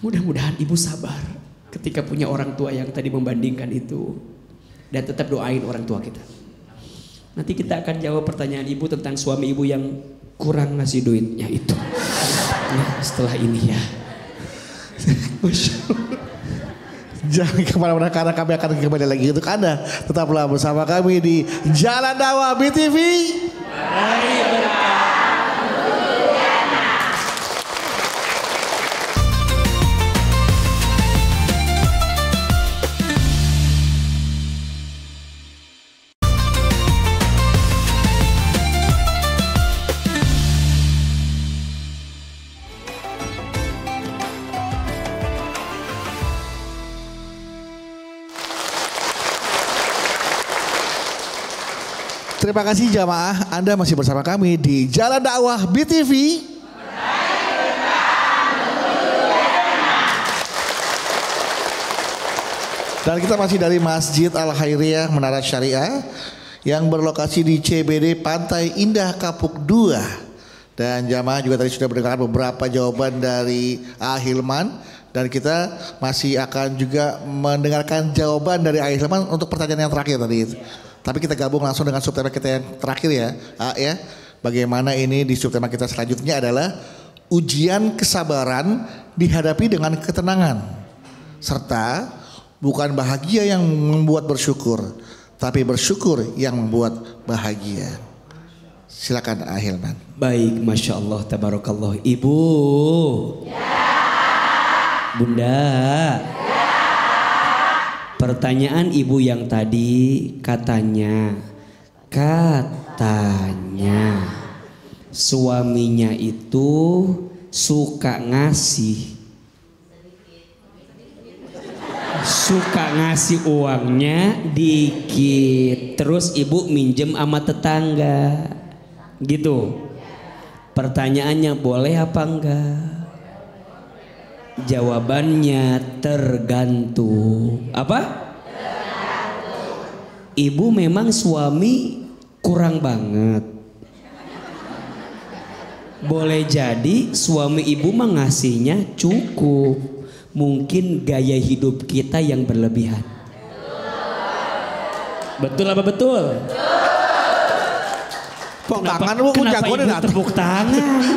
Mudah-mudahan ibu sabar ketika punya orang tua yang tadi membandingkan itu. Dan tetap doain orang tua kita. Nanti kita akan jawab pertanyaan ibu tentang suami ibu yang kurang ngasih duitnya itu. Nah, setelah ini ya. Jangan kemana-mana karena kami akan kembali lagi untuk Anda. Tetaplah bersama kami di Jalan Dakwah BTV. Terima kasih jamaah, Anda masih bersama kami di Jalan Dakwah BTV. Dan kita masih dari Masjid Al Khairiyah Menara Syariah yang berlokasi di CBD Pantai Indah Kapuk 2. Dan jamaah juga tadi sudah mendengarkan beberapa jawaban dari Ahilman. Dan kita masih akan juga mendengarkan jawaban dari Ahilman untuk pertanyaan yang terakhir tadi. Tapi kita gabung langsung dengan subtema kita yang terakhir ya. Ya. Bagaimana ini di subtema kita selanjutnya adalah ujian kesabaran dihadapi dengan ketenangan. Serta bukan bahagia yang membuat bersyukur, tapi bersyukur yang membuat bahagia. Silakan Ahilman. Baik, Masya Allah, tabarakallah. Ibu. Ya. Bunda. Pertanyaan ibu yang tadi katanya suaminya itu suka ngasih uangnya dikit, terus ibu minjem sama tetangga gitu. Pertanyaannya boleh apa enggak? Jawabannya tergantung. Apa? Tergantung. Ibu memang suami kurang banget. Boleh jadi suami ibu mengasihnya cukup. Mungkin gaya hidup kita yang berlebihan. Betul apa betul? Kenapa ibu tepuk tangan?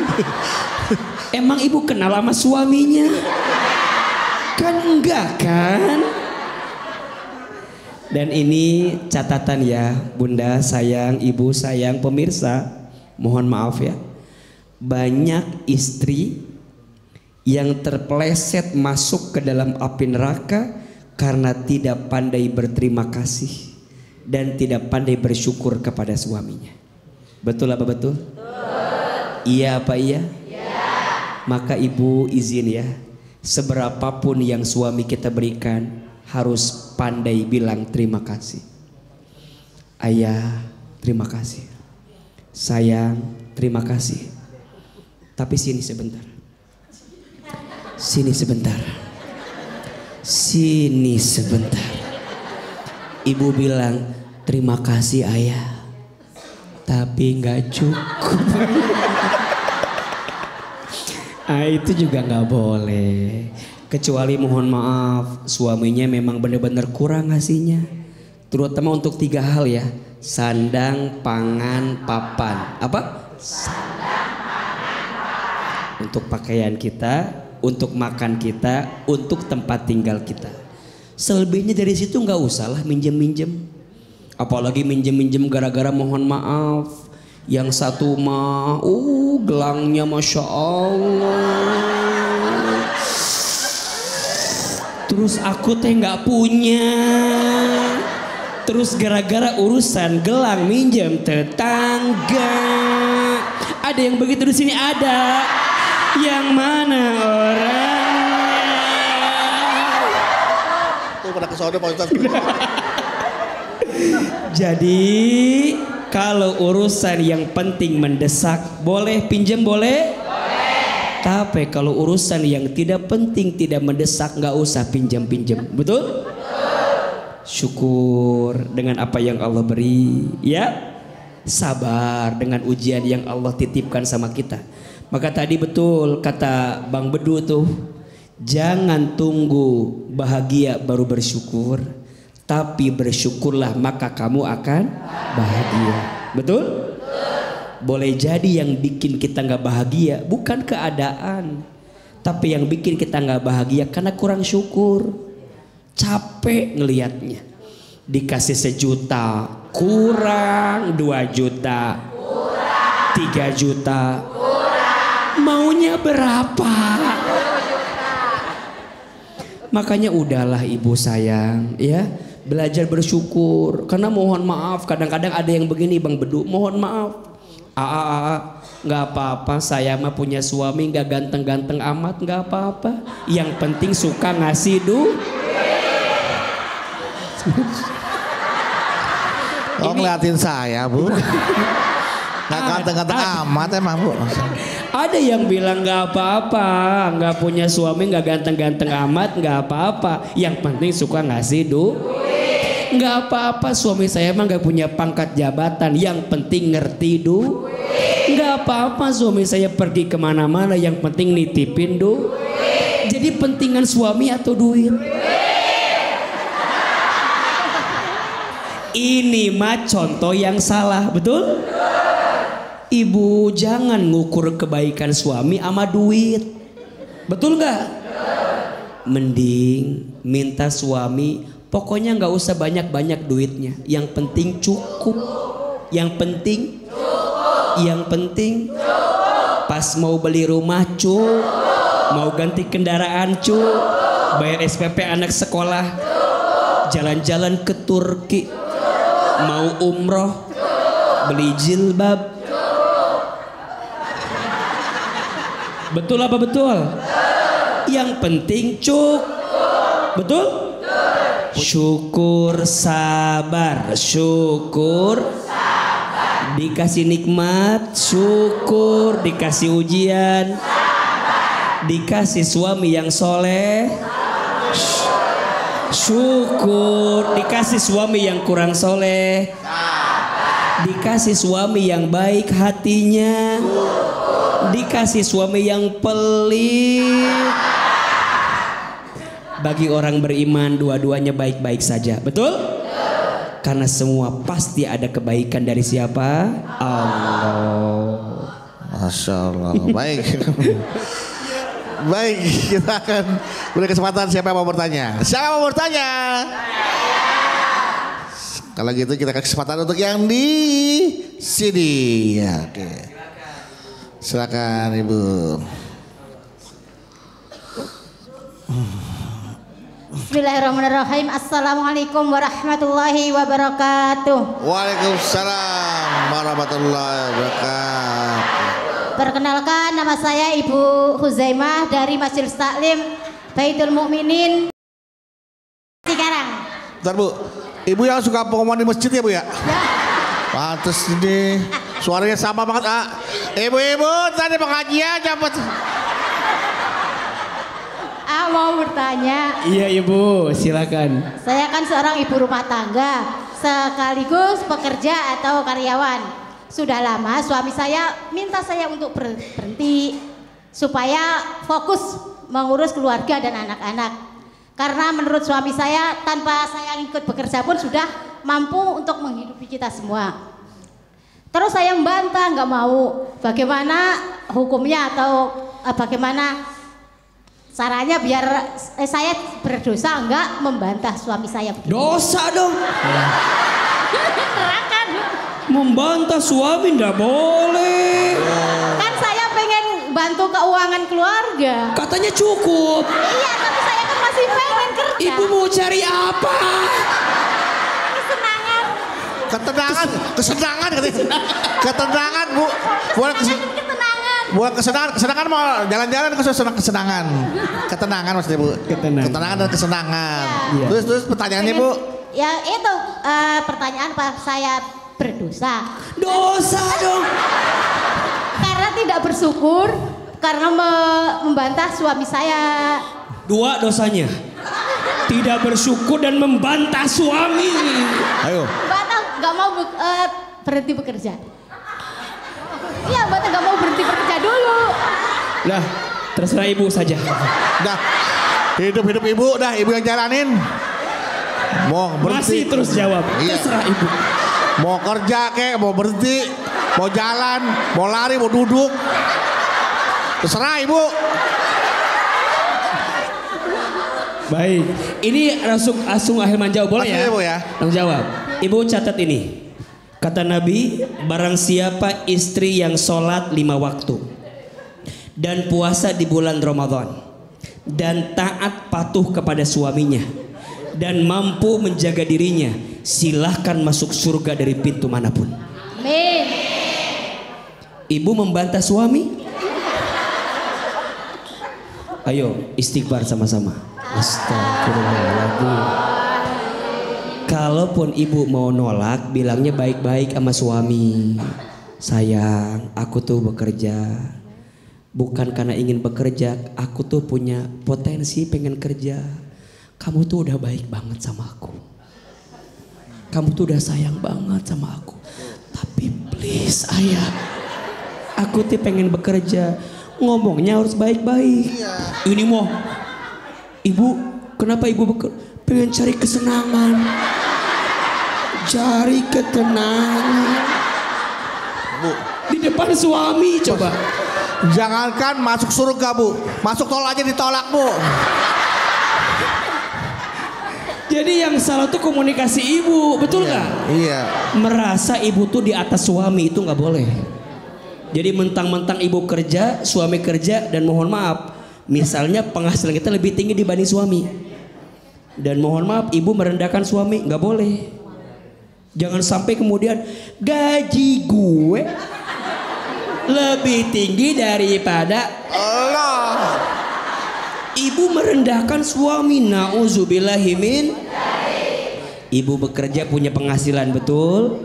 Emang ibu kenal sama suaminya? Kan enggak kan? Dan ini catatan ya, Bunda sayang, Ibu sayang, pemirsa, mohon maaf ya. Banyak istri yang terpeleset masuk ke dalam api neraka karena tidak pandai berterima kasih dan tidak pandai bersyukur kepada suaminya. Betul apa betul? Iya apa iya? Maka ibu izin ya, seberapapun yang suami kita berikan harus pandai bilang terima kasih. Ayah terima kasih, sayang terima kasih. Tapi sini sebentar, sini sebentar, sini sebentar. Ibu bilang terima kasih ayah, tapi nggak cukup. Itu juga nggak boleh. Kecuali mohon maaf, suaminya memang benar-benar kurang ngasihnya. Terutama untuk 3 hal ya. Sandang, pangan, papan. Apa? Sandang, pangan, papan. Untuk pakaian kita, untuk makan kita, untuk tempat tinggal kita. Selebihnya dari situ nggak usah lah minjem-minjem. Apalagi minjem-minjem gara-gara mohon maaf. Yang satu mah, gelangnya Masya Allah. Terus aku teh nggak punya. Terus gara-gara urusan gelang minjem tetangga. Ada yang begitu di sini ada. Yang mana orangnya? Tuh pada kesono Pak Ustaz. Jadi kalau urusan yang penting mendesak boleh pinjam boleh? Boleh. Tapi kalau urusan yang tidak penting tidak mendesak nggak usah pinjam-pinjam. Betul? Betul. Syukur dengan apa yang Allah beri, ya. Sabar dengan ujian yang Allah titipkan sama kita. Maka tadi betul kata Bang Bedu tuh, jangan tunggu bahagia baru bersyukur. Tapi bersyukurlah maka kamu akan bahagia. Betul? Boleh jadi yang bikin kita nggak bahagia bukan keadaan, tapi yang bikin kita nggak bahagia karena kurang syukur. Capek ngelihatnya. Dikasih 1 juta kurang, 2 juta kurang, 3 juta kurang. Maunya berapa? Makanya udahlah ibu sayang ya. Belajar bersyukur. Karena mohon maaf kadang-kadang ada yang begini Bang Bedu, mohon maaf. Nggak apa-apa, saya mah punya suami nggak ganteng-ganteng amat, nggak apa-apa. Yang penting suka ngasih duit. Ngeliatin saya Bu. Nggak ganteng-ganteng amat emang Bu. Ada yang bilang nggak apa-apa, nggak punya suami nggak ganteng-ganteng amat, nggak apa-apa. Yang penting suka ngasih duit. Nggak apa-apa, suami saya mah nggak punya pangkat jabatan, yang penting ngerti duit. Nggak apa-apa, suami saya pergi kemana-mana, yang penting nitipin duit. Jadi pentingan suami atau duit? Ini mah contoh yang salah, betul? Ibu jangan ngukur kebaikan suami sama duit. Betul nggak? Mending minta suami pokoknya nggak usah banyak-banyak duitnya. Yang penting cukup. Yang penting cukup. Yang penting cukup. Pas mau beli rumah cukup. Mau ganti kendaraan cukup. Bayar SPP anak sekolah. Jalan-jalan ke Turki. Mau umroh. Beli jilbab. Betul apa betul? Yang penting cukup. Betul? Syukur sabar. Syukur sabar. Dikasih nikmat syukur. Dikasih ujian sabar. Dikasih suami yang soleh syukur. Dikasih suami yang kurang soleh sabar. Dikasih suami yang baik hatinya syukur. Dikasih suami yang pelit. Bagi orang beriman dua-duanya baik-baik saja. Betul? Karena semua pasti ada kebaikan dari siapa? Allah. Masya Allah. Baik. Baik, kita akan beri kesempatan siapa yang mau bertanya. Siapa yang mau bertanya? Kalau gitu kita kasih kesempatan untuk yang di sini. Ya, oke. Silakan Ibu. Bismillahirrahmanirrahim. Assalamualaikum warahmatullahi wabarakatuh. Waalaikumsalam warahmatullahi wabarakatuh. Perkenalkan, nama saya Ibu Huzaimah dari Masjid Taklim Baitul Mukminin Cikarang. Bentar Bu, Ibu yang suka pengumuman di masjid ya Bu ya? Ya. Pantes ini suaranya sama banget. Ibu-ibu tadi pengajian cepet. Mau bertanya. Iya Ibu, silakan. Saya kan seorang ibu rumah tangga sekaligus pekerja atau karyawan. Sudah lama suami saya minta saya untuk berhenti supaya fokus mengurus keluarga dan anak-anak. Karena menurut suami saya tanpa saya ikut bekerja pun sudah mampu untuk menghidupi kita semua. Terus saya membantah, nggak mau. Bagaimana hukumnya atau bagaimana caranya biar saya berdosa enggak membantah suami saya begini? Dosa dong. Neraka. Membantah suami enggak boleh. Kan saya pengen bantu keuangan keluarga. Katanya cukup. Iya, tapi saya kan masih pengen kerja. Ibu mau cari apa? Kesenangan. Kesenangan katanya. Ketenangan Bu. Buat Ketenangan. buat kesenangan mau jalan-jalan ke kesenangan. Ketenangan maksudnya Bu. Ketenangan dan kesenangan. Ya. Terus pertanyaannya Bu. Ya itu pertanyaan Pak, saya berdosa. Dosa dong. Karena tidak bersyukur karena membantah suami saya. Dua dosanya. Tidak bersyukur dan membantah suami. Ayo. Batal nggak mau berhenti bekerja. Iya, batal nggak mau berhenti bekerja dulu. Lah, terserah Ibu saja. Dah. Hidup Ibu dah, Ibu yang jalanin. Mau berhenti. Masih terus jawab. Iya. Terserah Ibu. Mau kerja kek, mau berhenti, mau jalan, mau lari, mau duduk. Terserah Ibu. Baik. Ini langsung Ahilman jawab boleh Langsung ya? Ibu ya. Langsung jawab. Ibu catat ini. Kata Nabi, barang siapa istri yang sholat 5 waktu dan puasa di bulan Ramadan dan taat patuh kepada suaminya dan mampu menjaga dirinya, silahkan masuk surga dari pintu manapun. Amin. Ibu membantah suami? Ayo istighfar sama-sama. Astagfirullahaladzim. Kalaupun ibu mau nolak, bilangnya baik-baik sama suami. Sayang, aku tuh bekerja bukan karena ingin bekerja, aku tuh punya potensi pengen kerja. Kamu tuh udah baik banget sama aku. Kamu tuh udah sayang banget sama aku. Tapi please ayah, aku tuh pengen bekerja. Ngomongnya harus baik-baik. Ini mau, ibu, kenapa ibu pengen cari kesenangan? Cari ketenangan. Bu. Di depan suami coba. Jangankan masuk surga Bu, masuk tol aja ditolak Bu. Jadi yang salah tuh komunikasi ibu, betul nggak? Iya. Merasa ibu tuh di atas suami itu nggak boleh. Jadi mentang-mentang ibu kerja, suami kerja, dan mohon maaf, misalnya penghasilan kita lebih tinggi dibanding suami, dan mohon maaf ibu merendahkan suami, nggak boleh. Jangan sampai kemudian gaji gue lebih tinggi daripada Allah. Ibu merendahkan suami, nauzubillahimin. Ibu bekerja punya penghasilan betul,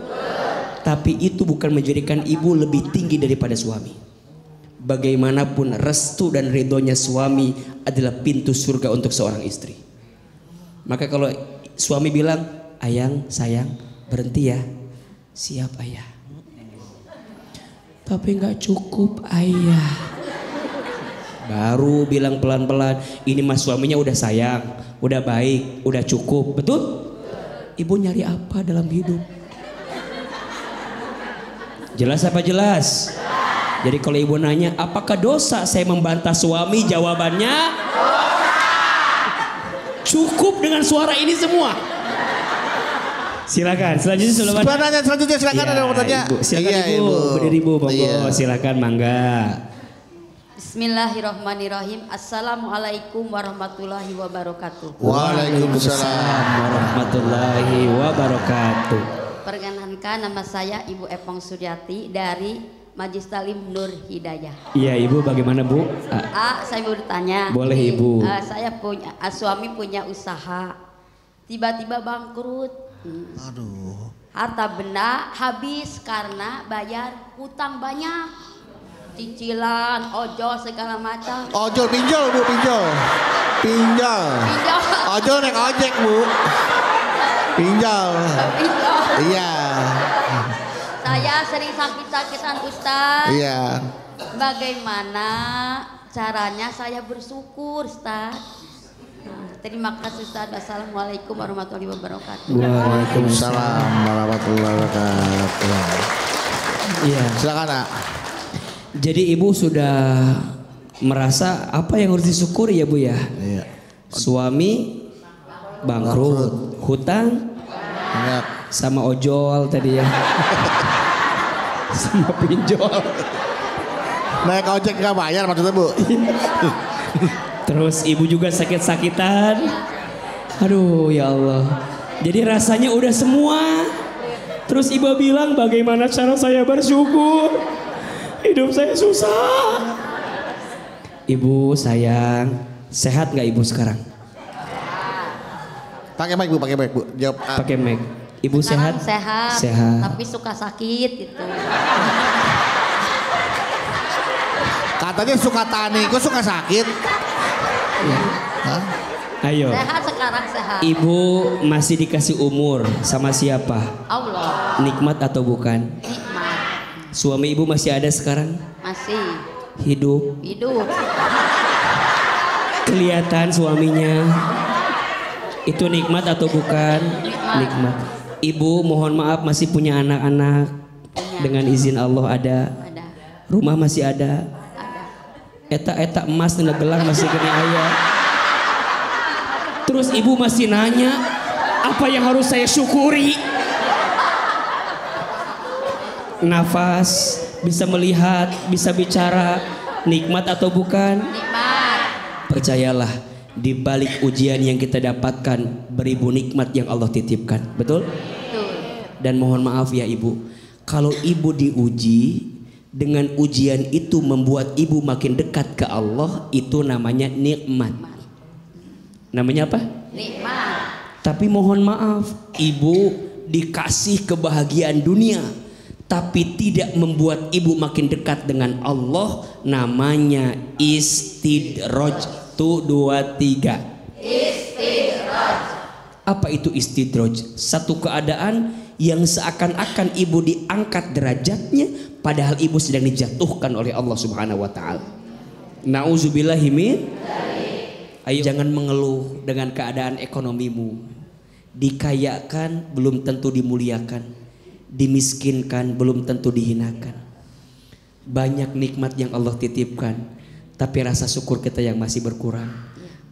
tapi itu bukan menjadikan ibu lebih tinggi daripada suami. Bagaimanapun restu dan ridhonya suami adalah pintu surga untuk seorang istri. Maka kalau suami bilang, ayang, sayang, berhenti ya. Siap ayah. Tapi nggak cukup ayah. Baru bilang pelan-pelan, ini mas suaminya udah sayang, udah baik, udah cukup, betul? Ibu nyari apa dalam hidup? Jelas apa jelas? Jadi kalau ibu nanya, apakah dosa saya membantah suami? Jawabannya cukup dengan suara ini semua. Silakan. Selanjutnya sudah Selanjutnya silakan ada yang mau tanya. Ibu. Silakan Iya, Ibu. Berdiri Ibu, monggo. Iya. Silakan mangga. Bismillahirrahmanirrahim. Assalamualaikum warahmatullahi wabarakatuh. Waalaikumsalam warahmatullahi wabarakatuh. Perkenalkan, nama saya Ibu Epong Suryati dari Majlis Talim Nur Hidayah. Iya Ibu, bagaimana Bu? Saya mau bertanya. Boleh Ibu. Saya punya suami punya usaha, tiba-tiba bangkrut. Aduh. Harta benda habis karena bayar hutang banyak, cicilan, ojol segala macam. Ojol, pinjol Bu, pinjol. Ojol naik ojek Bu. Pinjol. Iya. Saya sering sakit-sakitan Ustaz. Iya. Bagaimana caranya saya bersyukur Ustaz? Terima kasih Ustaz. Assalamualaikum warahmatullahi wabarakatuh. Waalaikumsalam warahmatullahi wabarakatuh. Iya. Silakan Nak. Jadi Ibu sudah merasa apa yang harus disyukuri ya Bu ya? Iya. Suami bangkrut, hutang Ingat. sama ojol tadi ya. Sama pinjol. Naik ojek nggak bayar maksudnya Bu? Terus Ibu juga sakit-sakitan. Aduh ya Allah. Jadi rasanya udah semua. Terus Ibu bilang bagaimana cara saya bersyukur? Hidup saya susah. Ibu sayang, sehat nggak Ibu sekarang? Pakai mic Bu, pakai mic Bu. Jawab. Pakai mic. Ibu sehat? Sehat. Tapi suka sakit gitu. Katanya suka tani, kok suka sakit? Hah? Ayo. Sehat sekarang sehat. Ibu masih dikasih umur sama siapa? Allah. Nikmat atau bukan? Nikmat. Suami Ibu masih ada sekarang? Masih. Hidup. Kelihatan suaminya. Itu nikmat atau bukan? Nikmat. Ibu mohon maaf masih punya anak-anak. Dengan izin Allah ada. Rumah masih ada. Eta emas dan gelang masih kena ayah. Terus Ibu masih nanya apa yang harus saya syukuri? Nafas, bisa melihat, bisa bicara, nikmat atau bukan? Nikmat. Percayalah, di balik ujian yang kita dapatkan beribu nikmat yang Allah titipkan. Betul? Betul. Dan mohon maaf ya Ibu, kalau Ibu diuji dengan ujian itu membuat Ibu makin dekat ke Allah, itu namanya nikmat. Namanya apa? Nikmat. Tapi mohon maaf, Ibu dikasih kebahagiaan dunia, tapi tidak membuat Ibu makin dekat dengan Allah, namanya istidraj. 1, 2, 3. Istidraj. Apa itu istidraj? Satu keadaan yang seakan-akan Ibu diangkat derajatnya, padahal Ibu sedang dijatuhkan oleh Allah Subhanahu wa taala. Nauzubillahi min. Ayo jangan mengeluh dengan keadaan ekonomimu. Dikayakan belum tentu dimuliakan, dimiskinkan belum tentu dihinakan. Banyak nikmat yang Allah titipkan, tapi rasa syukur kita yang masih berkurang.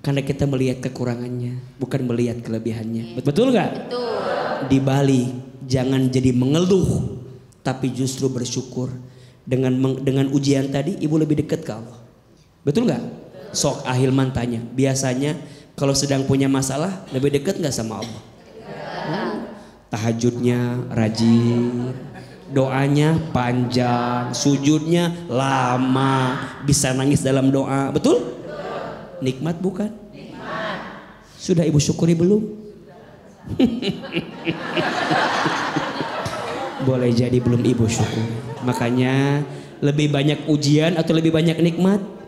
Karena kita melihat kekurangannya, bukan melihat kelebihannya. Betul nggak? Betul. Dibalik, jangan jadi mengeluh, tapi justru bersyukur. Dengan ujian tadi, Ibu lebih dekat ke Allah. Betul nggak? Sok Ahilman tanya. Biasanya kalau sedang punya masalah, lebih dekat nggak sama Allah? Tahajudnya rajin, doanya panjang, sujudnya lama, bisa nangis dalam doa. Betul? Nikmat bukan? Nikmat. Sudah Ibu syukuri belum? Boleh jadi belum Ibu syukur. Makanya lebih banyak ujian atau lebih banyak nikmat?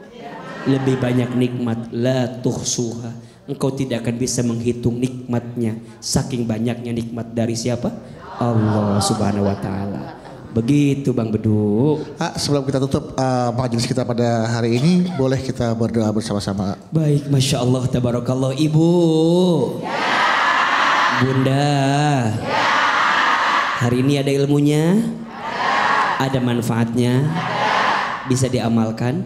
Lebih banyak nikmat. La tuhsuha. Engkau tidak akan bisa menghitung nikmatnya, saking banyaknya nikmat dari siapa? Allah Subhanahu wa taala. Begitu Bang Bedu. Sebelum kita tutup majelis kita pada hari ini, boleh kita berdoa bersama-sama. Baik, Masya Allah, tabarakallah. Ibu Bunda, hari ini ada ilmunya, ada manfaatnya, bisa diamalkan.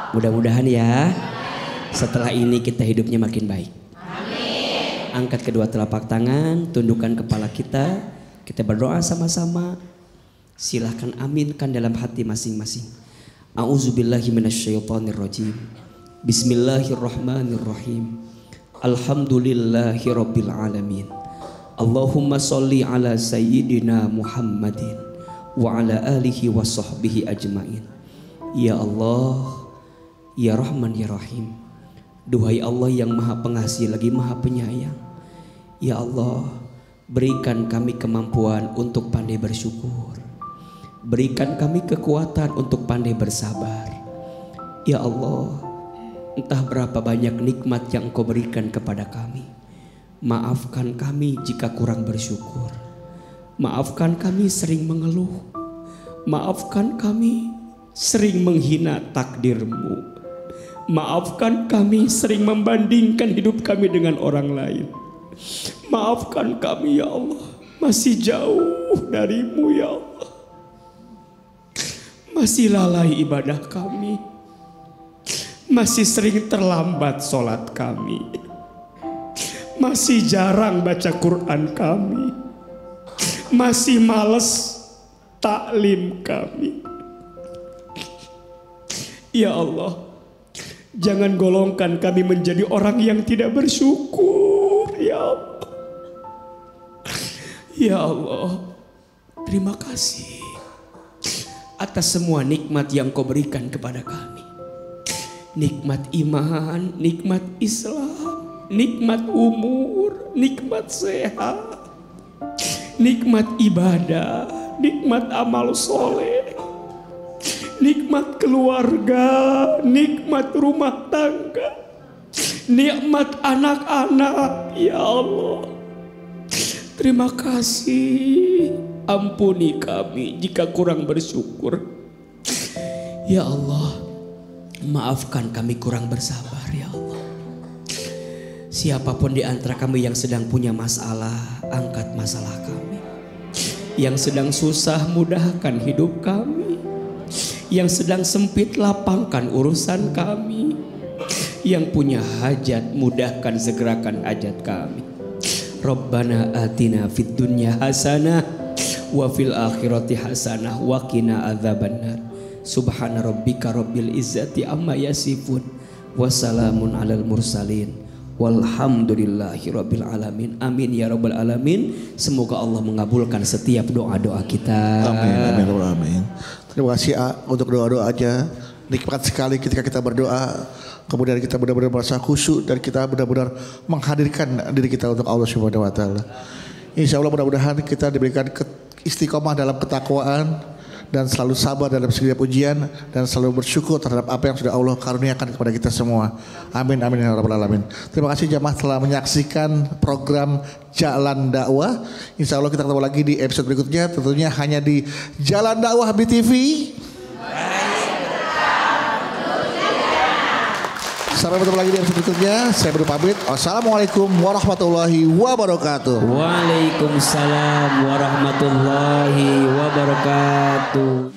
Mudah-mudahan ya, setelah ini kita hidupnya makin baik. angkat kedua telapak tangan, tundukkan kepala kita. Kita berdoa sama-sama. Silahkan aminkan dalam hati masing-masing. A'udzubillahi minasyaitonirrajim. Bismillahirrahmanirrahim. Alhamdulillahi rabbil alamin. Allahumma sholli ala sayyidina Muhammadin wa ala alihi wa sahbihi ajmain. Ya Allah, ya Rahman ya Rahim. Duhai Allah yang Maha Pengasih lagi Maha Penyayang. Ya Allah, berikan kami kemampuan untuk pandai bersyukur. Berikan kami kekuatan untuk pandai bersabar. Ya Allah, entah berapa banyak nikmat yang Engkau berikan kepada kami. Maafkan kami jika kurang bersyukur. Maafkan kami sering mengeluh. Maafkan kami sering menghina takdir-Mu. Maafkan kami sering membandingkan hidup kami dengan orang lain. Maafkan kami ya Allah, masih jauh dari-Mu ya Allah. Masih lalai ibadah kami. Masih sering terlambat sholat kami. Masih jarang baca Quran kami. Masih males taklim kami. Ya Allah, jangan golongkan kami menjadi orang yang tidak bersyukur. Ya Allah. Ya Allah, terima kasih atas semua nikmat yang Kau berikan kepada kami. Nikmat iman, nikmat Islam, nikmat umur, nikmat sehat, nikmat ibadah, nikmat amal soleh, nikmat keluarga, nikmat rumah tangga, nikmat anak-anak. Ya Allah, terima kasih. Ampuni kami jika kurang bersyukur. Ya Allah, maafkan kami kurang bersabar ya Allah. Siapapun di antara kami yang sedang punya masalah, angkat masalah kami. Yang sedang susah, mudahkan hidup kami. Yang sedang sempit, lapangkan urusan kami. Yang punya hajat, mudahkan segerakan hajat kami. Rabbana atina fid dunya hasanah wa fil akhirati hasanah wa qina adzabannar. Subhana rabbika rabbil izzati amma yasifun wa salamun alal mursalin walhamdulillahi rabbil alamin. Amin ya rabbal alamin. Semoga Allah mengabulkan setiap doa-doa kita. Amin amin amin. Terima kasih untuk doa-doanya. Nikmat sekali ketika kita berdoa, kemudian kita benar-benar merasa khusyuk dan kita benar-benar menghadirkan diri kita untuk Allah Subhanahu wa taala. Insya Allah mudah-mudahan kita diberikan istiqomah dalam ketakwaan dan selalu sabar dalam setiap ujian dan selalu bersyukur terhadap apa yang sudah Allah karuniakan kepada kita semua. Amin amin ya rabbal alamin. Terima kasih jamaah telah menyaksikan program Jalan Dakwah. Insya Allah kita ketemu lagi di episode berikutnya, tentunya hanya di Jalan Dakwah BTV. Sampai bertemu lagi di episode berikutnya. Saya Budi pamit. Wassalamualaikum warahmatullahi wabarakatuh. Waalaikumsalam warahmatullahi wabarakatuh.